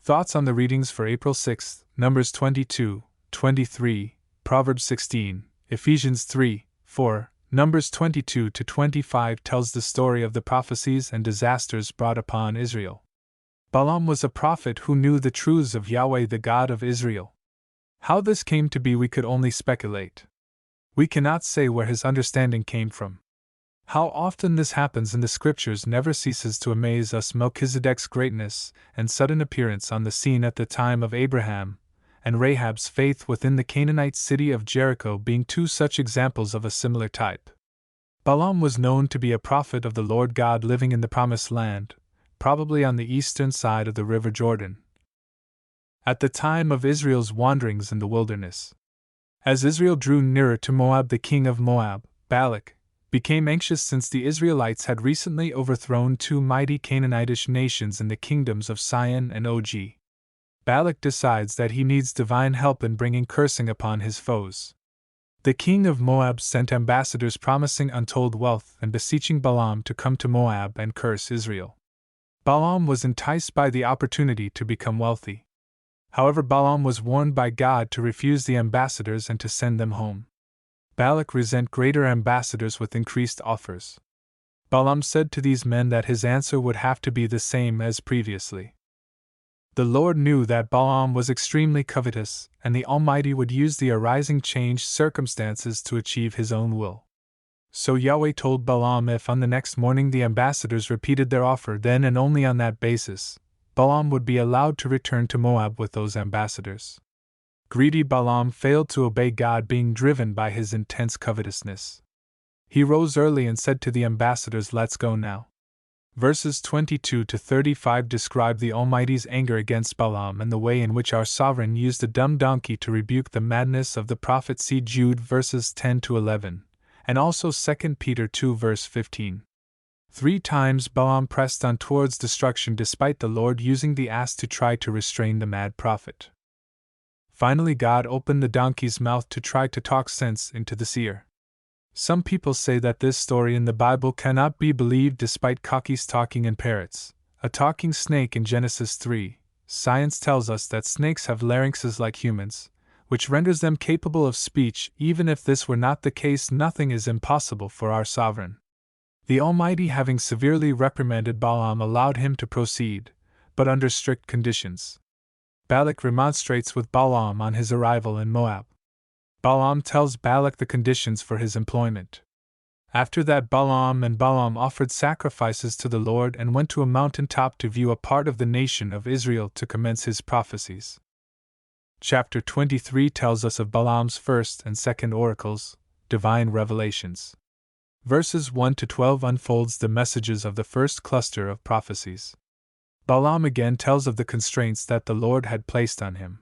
Thoughts on the readings for April 6th, Numbers 22, 23, Proverbs 16, Ephesians 3, 4, Numbers 22 to 25 tells the story of the prophecies and disasters brought upon Israel. Balaam was a prophet who knew the truths of Yahweh, the God of Israel. How this came to be we could only speculate. We cannot say where his understanding came from. How often this happens in the scriptures never ceases to amaze us. Melchizedek's greatness and sudden appearance on the scene at the time of Abraham, and Rahab's faith within the Canaanite city of Jericho being two such examples of a similar type. Balaam was known to be a prophet of the Lord God living in the Promised Land, probably on the eastern side of the river Jordan, at the time of Israel's wanderings in the wilderness. As Israel drew nearer to Moab, the king of Moab, Balak, became anxious since the Israelites had recently overthrown two mighty Canaanitish nations in the kingdoms of Sihon and Og. Balak decides that he needs divine help in bringing cursing upon his foes. The king of Moab sent ambassadors promising untold wealth and beseeching Balaam to come to Moab and curse Israel. Balaam was enticed by the opportunity to become wealthy. However, Balaam was warned by God to refuse the ambassadors and to send them home. Balak resent greater ambassadors with increased offers. Balaam said to these men that his answer would have to be the same as previously. The Lord knew that Balaam was extremely covetous, and the Almighty would use the arising changed circumstances to achieve his own will. So Yahweh told Balaam if on the next morning the ambassadors repeated their offer, then and only on that basis, Balaam would be allowed to return to Moab with those ambassadors. Greedy Balaam failed to obey God, being driven by his intense covetousness. He rose early and said to the ambassadors, "Let's go now." Verses 22 to 35 describe the Almighty's anger against Balaam and the way in which our sovereign used a dumb donkey to rebuke the madness of the prophet. See Jude verses 10 to 11, and also 2 Peter 2 verse 15. 3 times Balaam pressed on towards destruction despite the Lord using the ass to try to restrain the mad prophet. Finally, God opened the donkey's mouth to try to talk sense into the ear. Some people say that this story in the Bible cannot be believed despite cockies talking and parrots. A talking snake in Genesis 3. Science tells us that snakes have larynxes like humans, which renders them capable of speech. Even if this were not the case, nothing is impossible for our sovereign. The Almighty, having severely reprimanded Balaam, allowed him to proceed, but under strict conditions. Balak remonstrates with Balaam on his arrival in Moab. Balaam tells Balak the conditions for his employment. After that, Balaam offered sacrifices to the Lord and went to a mountain top to view a part of the nation of Israel to commence his prophecies. Chapter 23 tells us of Balaam's first and second oracles, divine revelations. Verses 1 to 12 unfolds the messages of the first cluster of prophecies. Balaam again tells of the constraints that the Lord had placed on him.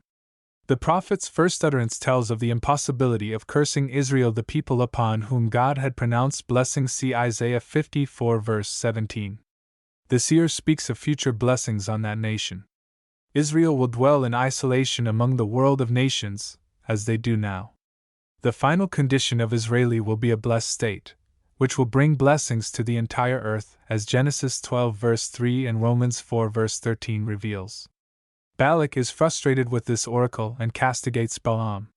The prophet's first utterance tells of the impossibility of cursing Israel, the people upon whom God had pronounced blessing. See Isaiah 54 verse 17. The seer speaks of future blessings on that nation. Israel will dwell in isolation among the world of nations, as they do now. The final condition of Israel will be a blessed state, which will bring blessings to the entire earth, as Genesis 12 verse 3 and Romans 4 verse 13 reveals. Balak is frustrated with this oracle and castigates Balaam.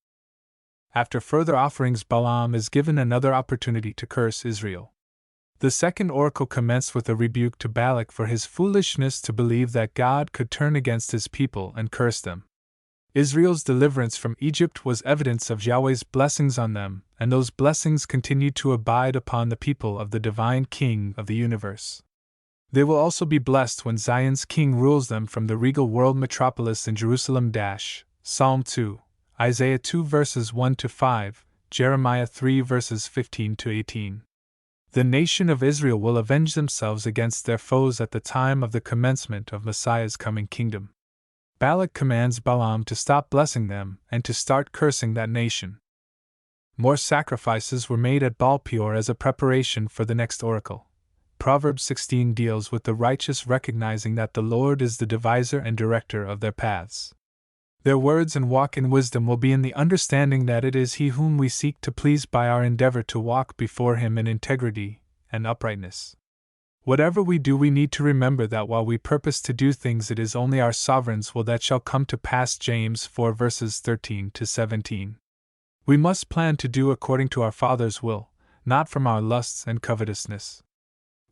After further offerings, Balaam is given another opportunity to curse Israel. The second oracle commenced with a rebuke to Balak for his foolishness to believe that God could turn against his people and curse them. Israel's deliverance from Egypt was evidence of Yahweh's blessings on them, and those blessings continued to abide upon the people of the divine King of the universe. They will also be blessed when Zion's King rules them from the regal world metropolis in Jerusalem. Psalm 2, Isaiah 2 verses 1 to 5, Jeremiah 3 verses 15 to 18. The nation of Israel will avenge themselves against their foes at the time of the commencement of Messiah's coming kingdom. Balak commands Balaam to stop blessing them and to start cursing that nation. More sacrifices were made at Baal-peor as a preparation for the next oracle. Proverbs 16 deals with the righteous recognizing that the Lord is the deviser and director of their paths. Their words and walk in wisdom will be in the understanding that it is He whom we seek to please by our endeavor to walk before Him in integrity and uprightness. Whatever we do, we need to remember that while we purpose to do things, it is only our sovereign's will that shall come to pass. James 4 verses 13 to 17. We must plan to do according to our Father's will, not from our lusts and covetousness.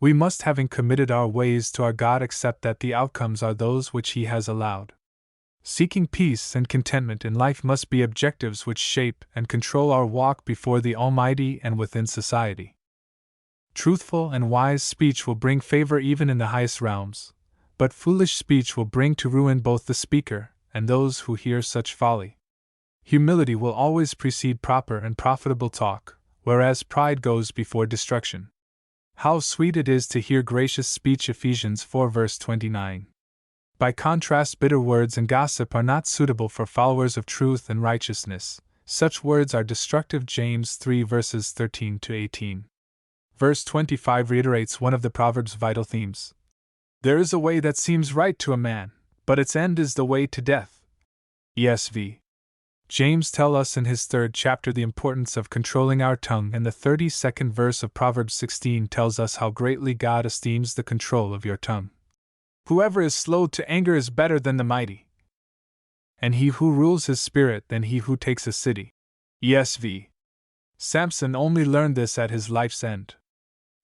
We must, having committed our ways to our God, accept that the outcomes are those which He has allowed. Seeking peace and contentment in life must be objectives which shape and control our walk before the Almighty and within society. Truthful and wise speech will bring favor even in the highest realms, but foolish speech will bring to ruin both the speaker and those who hear such folly. Humility will always precede proper and profitable talk, whereas pride goes before destruction. How sweet it is to hear gracious speech. Ephesians 4 verse 29. By contrast, bitter words and gossip are not suitable for followers of truth and righteousness. Such words are destructive. James 3 verses 13 to 18. Verse 25 reiterates one of the Proverbs' vital themes. There is a way that seems right to a man, but its end is the way to death. ESV. James tells us in his 3rd chapter the importance of controlling our tongue, and the 32nd verse of Proverbs 16 tells us how greatly God esteems the control of your tongue. Whoever is slow to anger is better than the mighty, and he who rules his spirit than he who takes a city. ESV. Samson only learned this at his life's end.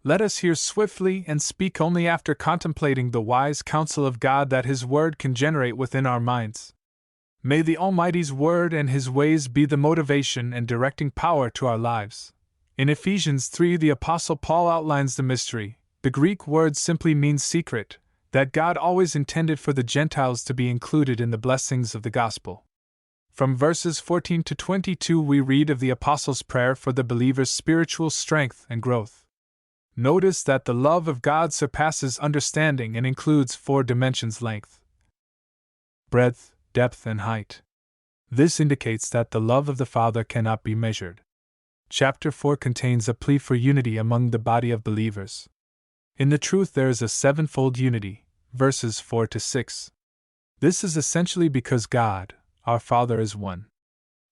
Let us hear swiftly and speak only after contemplating the wise counsel of God that His word can generate within our minds. May the Almighty's word and His ways be the motivation and directing power to our lives. In Ephesians 3, the Apostle Paul outlines the mystery. The Greek word simply means secret, that God always intended for the Gentiles to be included in the blessings of the gospel. From verses 14 to 22, we read of the Apostle's prayer for the believer's spiritual strength and growth. Notice that the love of God surpasses understanding and includes 4 dimensions: length, breadth, depth, and height. This indicates that the love of the Father cannot be measured. Chapter 4 contains a plea for unity among the body of believers. In the truth, there is a sevenfold unity, verses 4 to 6. This is essentially because God, our Father, is one.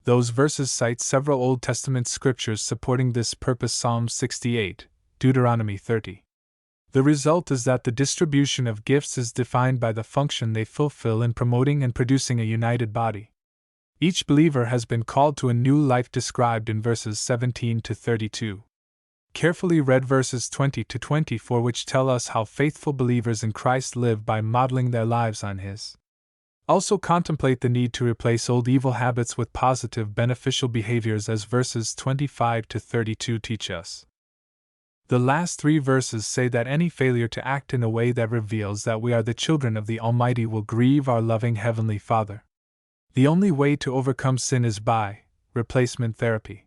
Those verses cite several Old Testament scriptures supporting this purpose: Psalm 68, Deuteronomy 30. The result is that the distribution of gifts is defined by the function they fulfill in promoting and producing a united body. Each believer has been called to a new life described in verses 17 to 32. Carefully read verses 20 to 24, which tell us how faithful believers in Christ live by modeling their lives on His. Also contemplate the need to replace old evil habits with positive beneficial behaviors, as verses 25 to 32 teach us. The last 3 verses say that any failure to act in a way that reveals that we are the children of the Almighty will grieve our loving Heavenly Father. The only way to overcome sin is by replacement therapy.